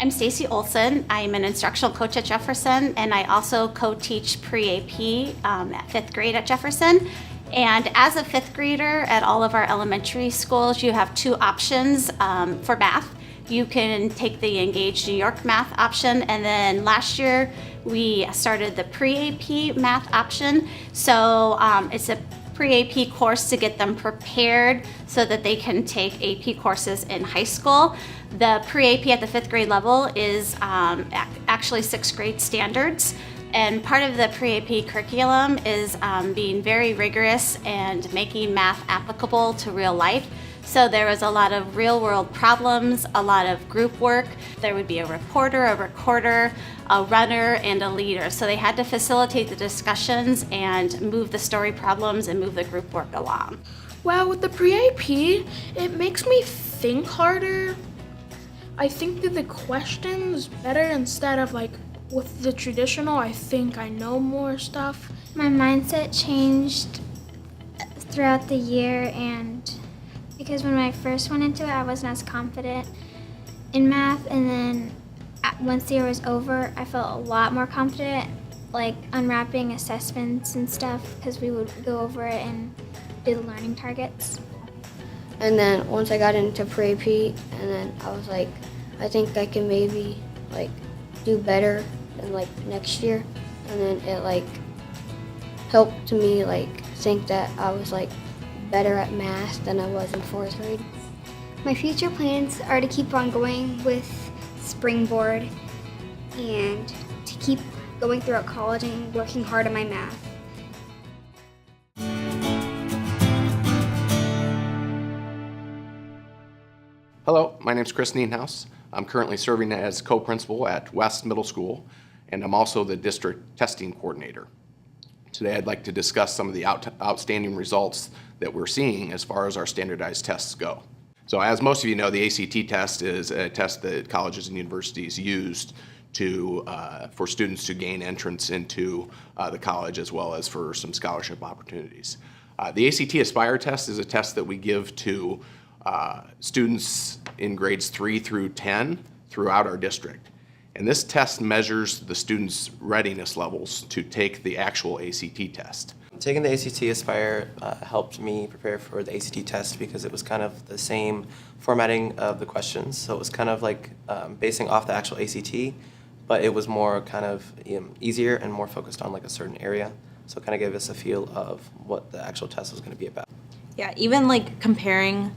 I'm Stacy Olson. I'm an instructional coach at Jefferson, and I also co-teach pre-AP at 5th grade at Jefferson. And as a 5th grader at all of our elementary schools, you have two options for math. You can take the Engage New York math option, and then last year we started the pre-AP math option. So it's a pre-AP course to get them prepared so that they can take AP courses in high school. The pre-AP at the 5th grade level is actually 6th grade standards. And part of the pre-AP curriculum is being very rigorous and making math applicable to real life. So there was a lot of real world problems, a lot of group work. There would be a reporter, a recorder, a runner, and a leader. So they had to facilitate the discussions and move the story problems and move the group work along. Well, with the pre-AP, it makes me think harder. I think through the questions better instead of like with the traditional, I think I know more stuff. My mindset changed throughout the year, and because when I first went into it, I wasn't as confident in math, and then once the year was over, I felt a lot more confident, like unwrapping assessments and stuff, because we would go over it and do the learning targets. And then once I got into pre-AP, and then I was like, I think I can maybe like do better in like next year. And then it like helped me like think that I was like better at math than I was in 4th grade. My future plans are to keep on going with Springboard and to keep going throughout college and working hard on my math. Hello, my name is Chris Nienhaus. I'm currently serving as co-principal at West Middle School, and I'm also the district testing coordinator. Today I'd like to discuss some of the outstanding results that we're seeing as far as our standardized tests go. So as most of you know, the ACT test is a test that colleges and universities used for students to gain entrance into the college, as well as for some scholarship opportunities. The ACT Aspire test is a test that we give to students in grades 3 through 10 throughout our district. And this test measures the students' readiness levels to take the actual ACT test. Taking the ACT Aspire helped me prepare for the ACT test because it was kind of the same formatting of the questions. So it was kind of like basing off the actual ACT, but it was more kind of easier and more focused on like a certain area. So it kind of gave us a feel of what the actual test was going to be about. Yeah, even like comparing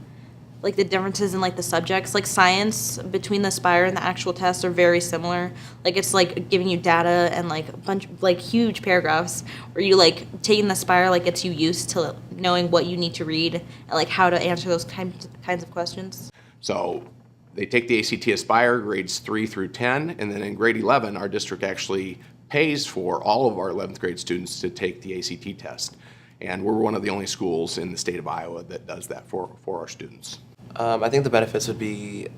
like the differences in like the subjects, like science between the Aspire and the actual test are very similar. Like it's like giving you data and like a bunch like huge paragraphs where you like taking the Aspire like gets you used to knowing what you need to read and like how to answer those kinds of questions. So they take the ACT Aspire grades 3 through 10, and then in grade 11 our district actually pays for all of our 11th grade students to take the ACT test. And we're one of the only schools in the state of Iowa that does that for our students. I think the benefits would be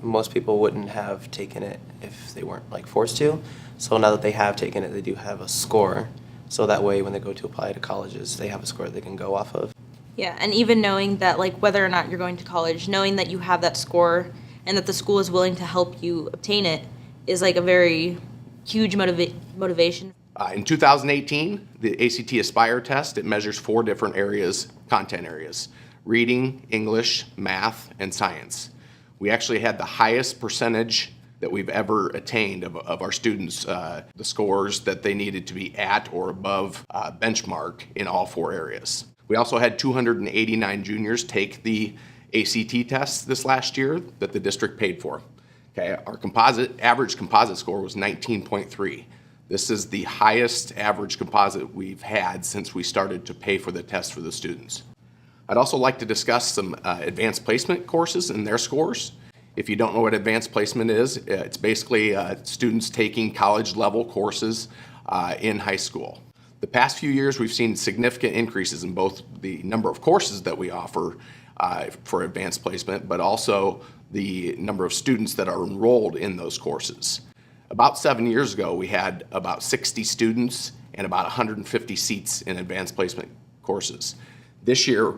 most people wouldn't have taken it if they weren't like forced to. So now that they have taken it, they do have a score. So that way when they go to apply to colleges, they have a score they can go off of. Yeah, and even knowing that like whether or not you're going to college, knowing that you have that score and that the school is willing to help you obtain it is like a very huge motivation. In 2018, the ACT Aspire test, it measures 4 different areas, content areas: reading, English, math, and science. We actually had the highest percentage that we've ever attained of our students, the scores that they needed to be at or above benchmark in all 4 areas. We also had 289 juniors take the ACT test this last year that the district paid for. Okay, our average composite score was 19.3. This is the highest average composite we've had since we started to pay for the test for the students. I'd also like to discuss some advanced placement courses and their scores. If you don't know what advanced placement is, it's basically students taking college level courses in high school. The past few years we've seen significant increases in both the number of courses that we offer for advanced placement, but also the number of students that are enrolled in those courses. About 7 years ago we had about 60 students and about 150 seats in advanced placement courses. This year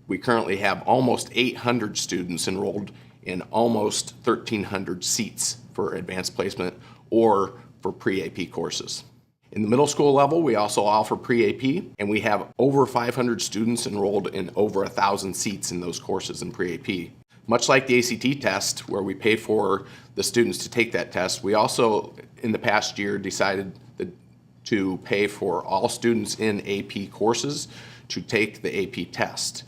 we currently have almost 800 students enrolled in almost 1,300 seats for advanced placement or for pre-AP courses. In the middle school level, we also offer pre-AP, and we have over 500 students enrolled in over 1,000 seats in those courses in pre-AP. Much like the ACT test, where we pay for the students to take that test, we also, in the past year, decided to pay for all students in AP courses to take the AP test.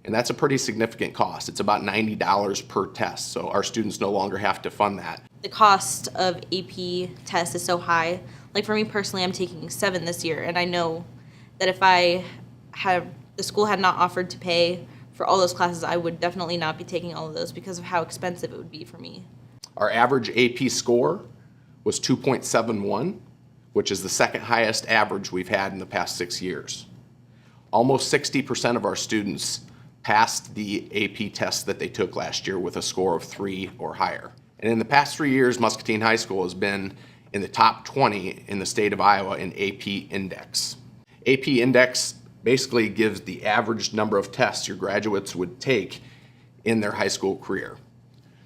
And that's a pretty significant cost. It's about $90 per test, so our students no longer have to fund that. The cost of AP tests is so high. Like for me personally, I'm taking 7 this year, and I know that if the school had not offered to pay for all those classes, I would definitely not be taking all of those because of how expensive it would be for me. Our average AP score was 2.71, which is the second highest average we've had in the past 6 years. Almost 60% of our students passed the AP test that they took last year with a score of 3 or higher. And in the past 3 years, Muscatine High School has been in the top 20 in the state of Iowa in AP Index. AP Index basically gives the average number of tests your graduates would take in their high school career.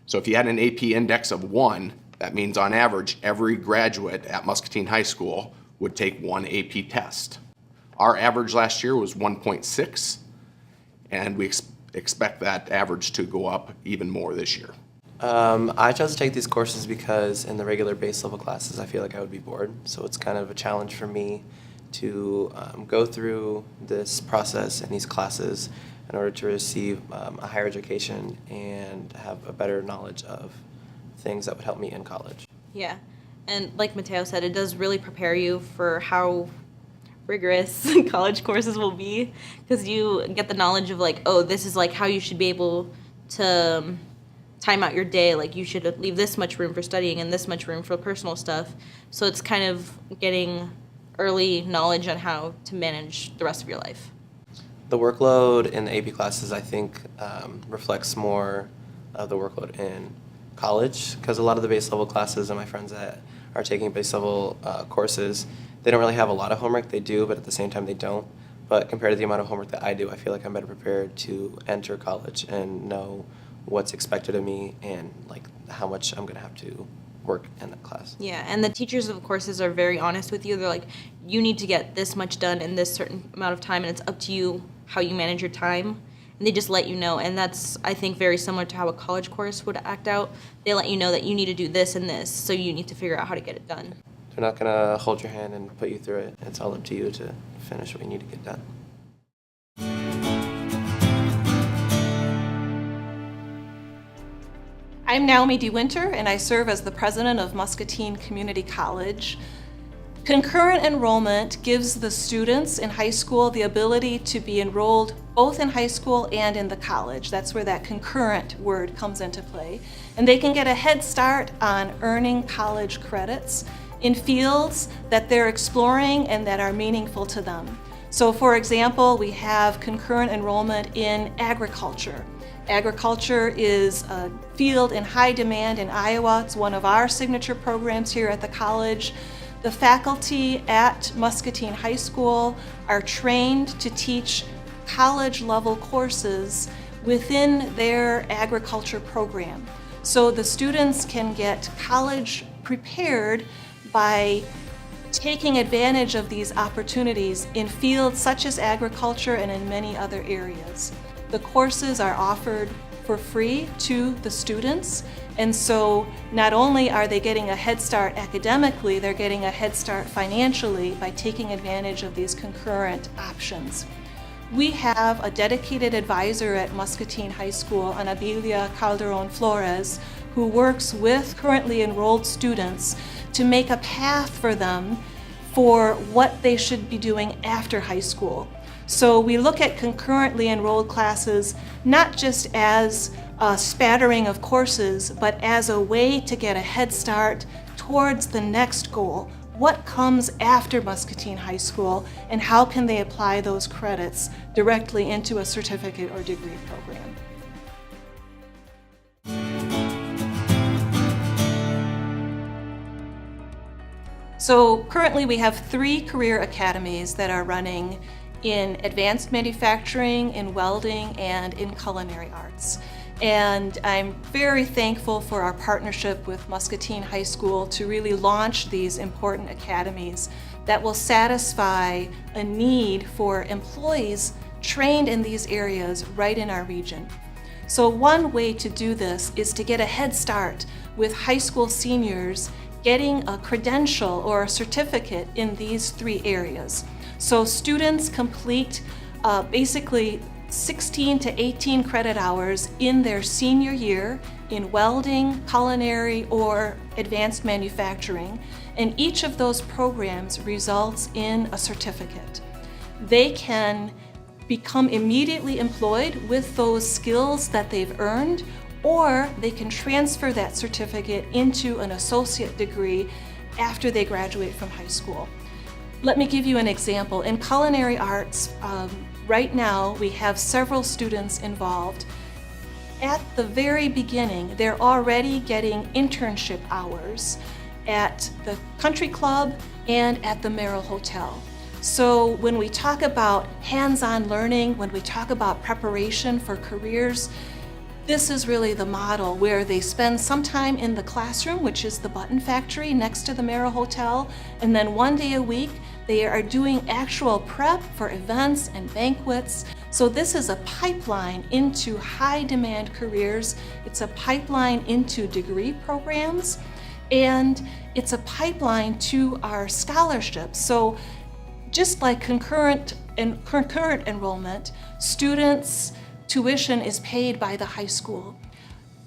So if you had an AP Index of 1, that means on average, every graduate at Muscatine High School would take 1 AP test. Our average last year was 1.6, and we expect that average to go up even more this year. I chose to take these courses because in the regular base level classes, I feel like I would be bored. So it's kind of a challenge for me to go through this process and these classes in order to receive a higher education and have a better knowledge of things that would help me in college. Yeah, and like Mateo said, it does really prepare you for how rigorous college courses will be, because you get the knowledge of like, oh, this is like how you should be able to time out your day. Like you should leave this much room for studying and this much room for personal stuff. So it's kind of getting early knowledge on how to manage the rest of your life. The workload in the AP classes, I think, reflects more of the workload in college, because a lot of the base level classes and my friends that are taking base level courses, they don't really have a lot of homework. They do, but at the same time they don't. But compared to the amount of homework that I do, I feel like I'm better prepared to enter college and know what's expected of me and like how much I'm gonna have to work in that class. Yeah, and the teachers of the courses are very honest with you. They're like, you need to get this much done in this certain amount of time, and it's up to you how you manage your time. And they just let you know, and that's, I think, very similar to how a college course would act out. They let you know that you need to do this and this, so you need to figure out how to get it done. They're not gonna hold your hand and put you through it. It's all up to you to finish what you need to get done. I'm Naomi DeWinter, and I serve as the president of Muscatine Community College. Concurrent enrollment gives the students in high school the ability to be enrolled both in high school and in the college. That's where that concurrent word comes into play. And they can get a head start on earning college credits in fields that they're exploring and that are meaningful to them. So for example, we have concurrent enrollment in agriculture. Agriculture is a field in high demand in Iowa. It's one of our signature programs here at the college. The faculty at Muscatine High School are trained to teach college-level courses within their agriculture program. So the students can get college prepared by taking advantage of these opportunities in fields such as agriculture and in many other areas. The courses are offered for free to the students, and so not only are they getting a head start academically, they're getting a head start financially by taking advantage of these concurrent options. We have a dedicated advisor at Muscatine High School, Anabilia Calderon Flores, who works with currently enrolled students to make a path for them for what they should be doing after high school. So we look at concurrently enrolled classes not just as a spattering of courses, but as a way to get a head start towards the next goal. What comes after Muscatine High School, and how can they apply those credits directly into a certificate or degree program? So currently we have 3 career academies that are running in advanced manufacturing, in welding, and in culinary arts. And I'm very thankful for our partnership with Muscatine High School to really launch these important academies that will satisfy a need for employees trained in these areas right in our region. So one way to do this is to get a head start with high school seniors getting a credential or a certificate in these 3 areas. So students complete basically 16 to 18 credit hours in their senior year in welding, culinary, or advanced manufacturing, and each of those programs results in a certificate. They can become immediately employed with those skills that they've earned, or they can transfer that certificate into an associate degree after they graduate from high school. Let me give you an example. In culinary arts, right now we have several students involved. At the very beginning, they're already getting internship hours at the country club and at the Merrill Hotel. So when we talk about hands-on learning, when we talk about preparation for careers, this is really the model where they spend some time in the classroom, which is the button factory next to the Merrill Hotel, and then one day a week they are doing actual prep for events and banquets. So this is a pipeline into high demand careers. It's a pipeline into degree programs, and it's a pipeline to our scholarships. So just like concurrent enrollment, students' tuition is paid by the high school.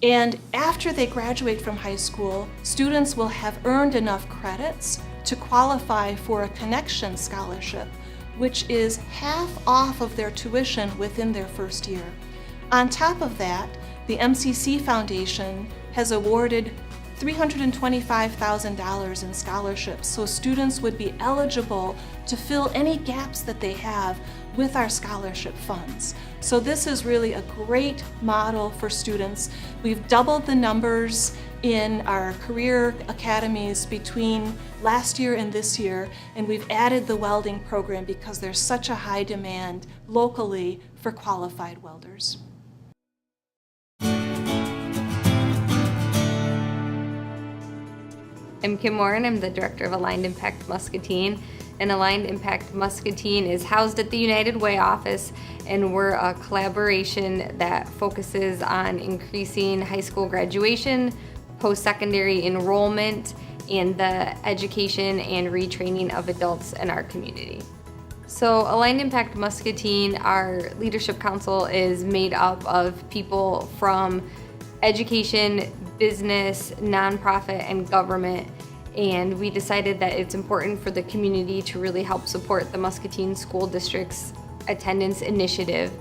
And after they graduate from high school, students will have earned enough credits to qualify for a connection scholarship, which is half off of their tuition within their first year. On top of that, the MCC Foundation has awarded $325,000 in scholarships, so students would be eligible to fill any gaps that they have with our scholarship funds. So this is really a great model for students. We've doubled the numbers in our career academies between last year and this year, and we've added the welding program because there's such a high demand locally for qualified welders. I'm Kim Warren. I'm the Director of Aligned Impact Muscatine. And Aligned Impact Muscatine is housed at the United Way office, and we're a collaboration that focuses on increasing high school graduation, post-secondary enrollment, and the education and retraining of adults in our community. So Aligned Impact Muscatine, our leadership council is made up of people from education, business, nonprofit, and government. And we decided that it's important for the community to really help support the Muscatine School District's attendance initiative.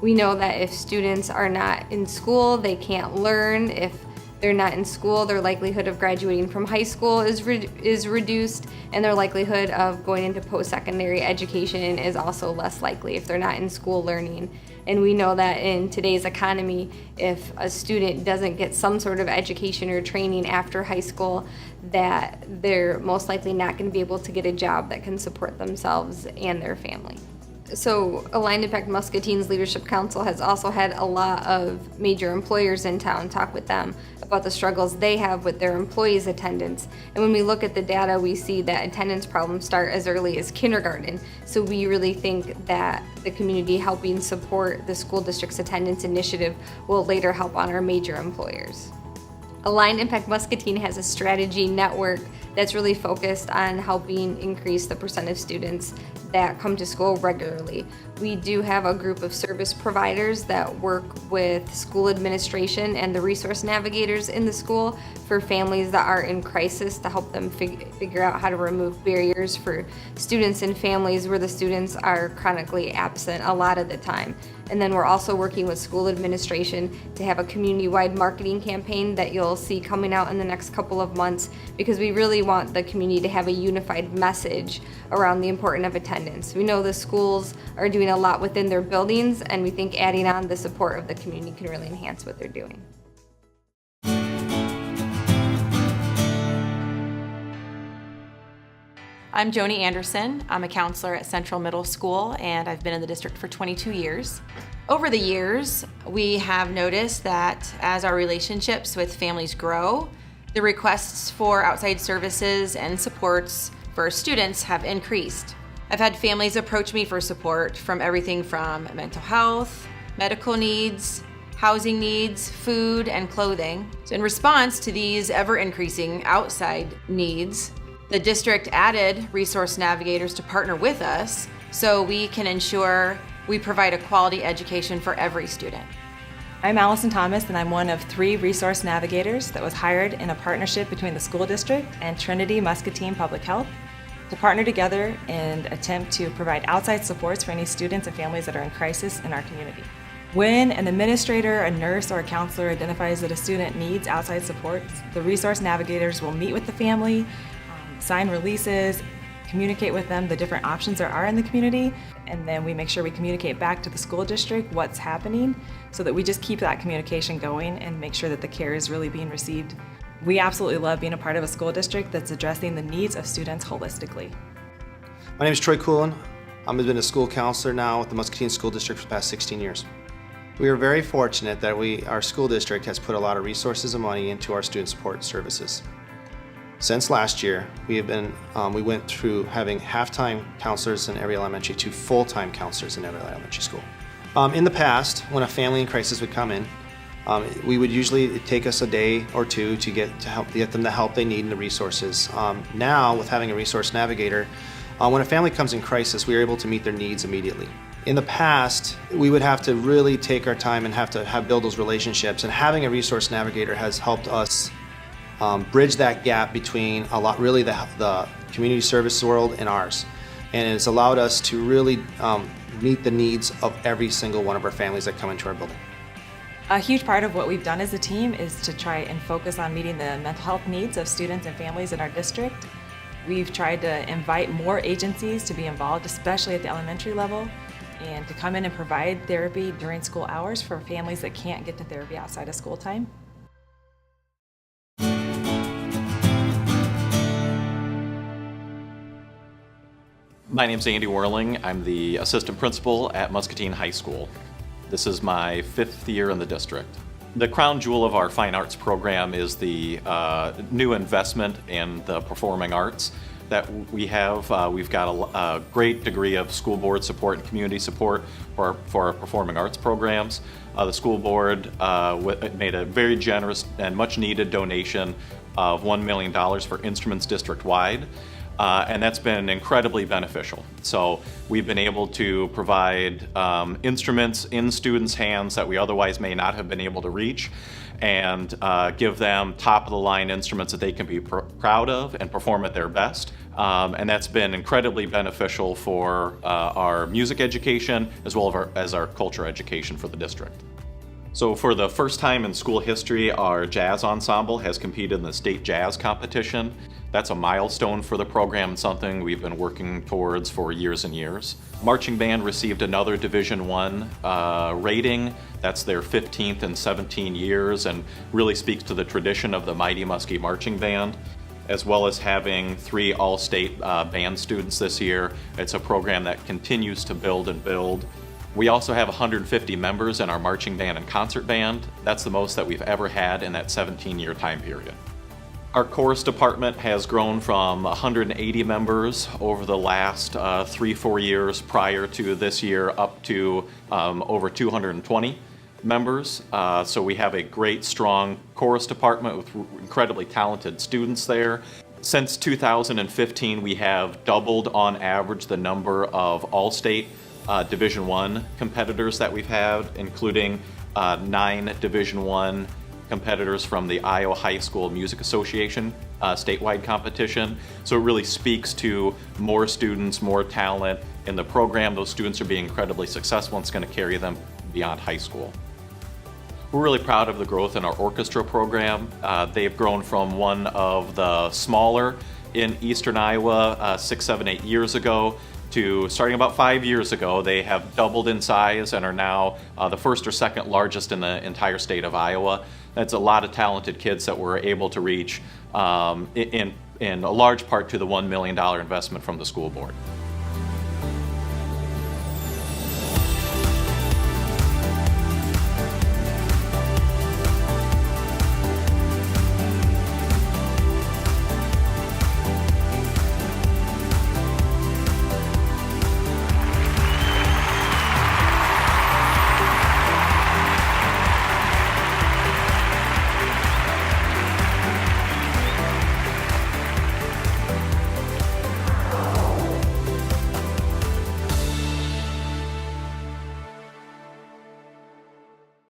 We know that if students are not in school, they can't learn. If they're not in school, their likelihood of graduating from high school is reduced, and their likelihood of going into post-secondary education is also less likely if they're not in school learning. And we know that in today's economy, if a student doesn't get some sort of education or training after high school, that they're most likely not going to be able to get a job that can support themselves and their family. So Aligned Impact Muscatine's Leadership Council has also had a lot of major employers in town talk with them about the struggles they have with their employees' attendance. And when we look at the data, we see that attendance problems start as early as kindergarten. So we really think that the community helping support the school district's attendance initiative will later help on our major employers. Aligned Impact Muscatine has a strategy network that's really focused on helping increase the percent of students that come to school regularly. We do have a group of service providers that work with school administration and the resource navigators in the school for families that are in crisis to help them figure out how to remove barriers for students and families where the students are chronically absent a lot of the time. And then we're also working with school administration to have a community-wide marketing campaign that you'll see coming out in the next couple of months, because we really want the community to have a unified message around the importance of attendance. We know the schools are doing a lot within their buildings, and we think adding on the support of the community can really enhance what they're doing. I'm Joni Anderson. I'm a counselor at Central Middle School, and I've been in the district for 22 years. Over the years, we have noticed that as our relationships with families grow, the requests for outside services and supports for students have increased. I've had families approach me for support from everything from mental health, medical needs, housing needs, food, and clothing. So in response to these ever-increasing outside needs, the district added resource navigators to partner with us so we can ensure we provide a quality education for every student. I'm Allison Thomas, and I'm one of 3 resource navigators that was hired in a partnership between the school district and Trinity Muscatine Public Health to partner together and attempt to provide outside supports for any students and families that are in crisis in our community. When an administrator, a nurse, or a counselor identifies that a student needs outside supports, the resource navigators will meet with the family, sign releases, communicate with them the different options there are in the community, and then we make sure we communicate back to the school district what's happening so that we just keep that communication going and make sure that the care is really being received. We absolutely love being a part of a school district that's addressing the needs of students holistically. My name is Troy Coolin. I've been a school counselor now with the Muscatine School District for the past 16 years. We are very fortunate that our school district has put a lot of resources and money into our student support services. Since last year, we went through having half-time counselors in every elementary to full-time counselors in every elementary school. In the past, when a family in crisis would come in, we would usually take us a day or two to get them the help they need and the resources. Now, with having a resource navigator, when a family comes in crisis, we are able to meet their needs immediately. In the past, we would have to really take our time and have to build those relationships, and having a resource navigator has helped us bridge that gap between the community service world and ours. And it's allowed us to really meet the needs of every single one of our families that come into our building. A huge part of what we've done as a team is to try and focus on meeting the mental health needs of students and families in our district. We've tried to invite more agencies to be involved, especially at the elementary level, and to come in and provide therapy during school hours for families that can't get to therapy outside of school time. My name's Andy Whirling. I'm the assistant principal at Muscatine High School. This is my 5th year in the district. The crown jewel of our fine arts program is the new investment in the performing arts that we have. We've got a great degree of school board support and community support for our performing arts programs. The school board made a very generous and much needed donation of $1 million for instruments district-wide. And that's been incredibly beneficial. So we've been able to provide instruments in students' hands that we otherwise may not have been able to reach, and give them top-of-the-line instruments that they can be proud of and perform at their best. And that's been incredibly beneficial for our music education as well as our culture education for the district. So for the first time in school history, our jazz ensemble has competed in the state jazz competition. That's a milestone for the program and something we've been working towards for years and years. Marching band received another Division I rating. That's their 15th in 17 years and really speaks to the tradition of the Mighty Muskie Marching Band, as well as having 3 all-state band students this year. It's a program that continues to build and build. We also have 150 members in our marching band and concert band. That's the most that we've ever had in that 17-year time period. Our chorus department has grown from 180 members over the last 3-4 years prior to this year up to over 220 members. So we have a great, strong chorus department with incredibly talented students there. Since 2015, we have doubled on average the number of all-state Division I competitors that we've had, including 9 Division I competitors from the Iowa High School Music Association statewide competition. So it really speaks to more students, more talent in the program. Those students are being incredibly successful, and it's going to carry them beyond high school. We're really proud of the growth in our orchestra program. They've grown from one of the smaller in eastern Iowa 6, 7, 8 years ago to starting about 5 years ago. They have doubled in size and are now the first or second largest in the entire state of Iowa. That's a lot of talented kids that we're able to reach in in a large part to the $1 million investment from the school board.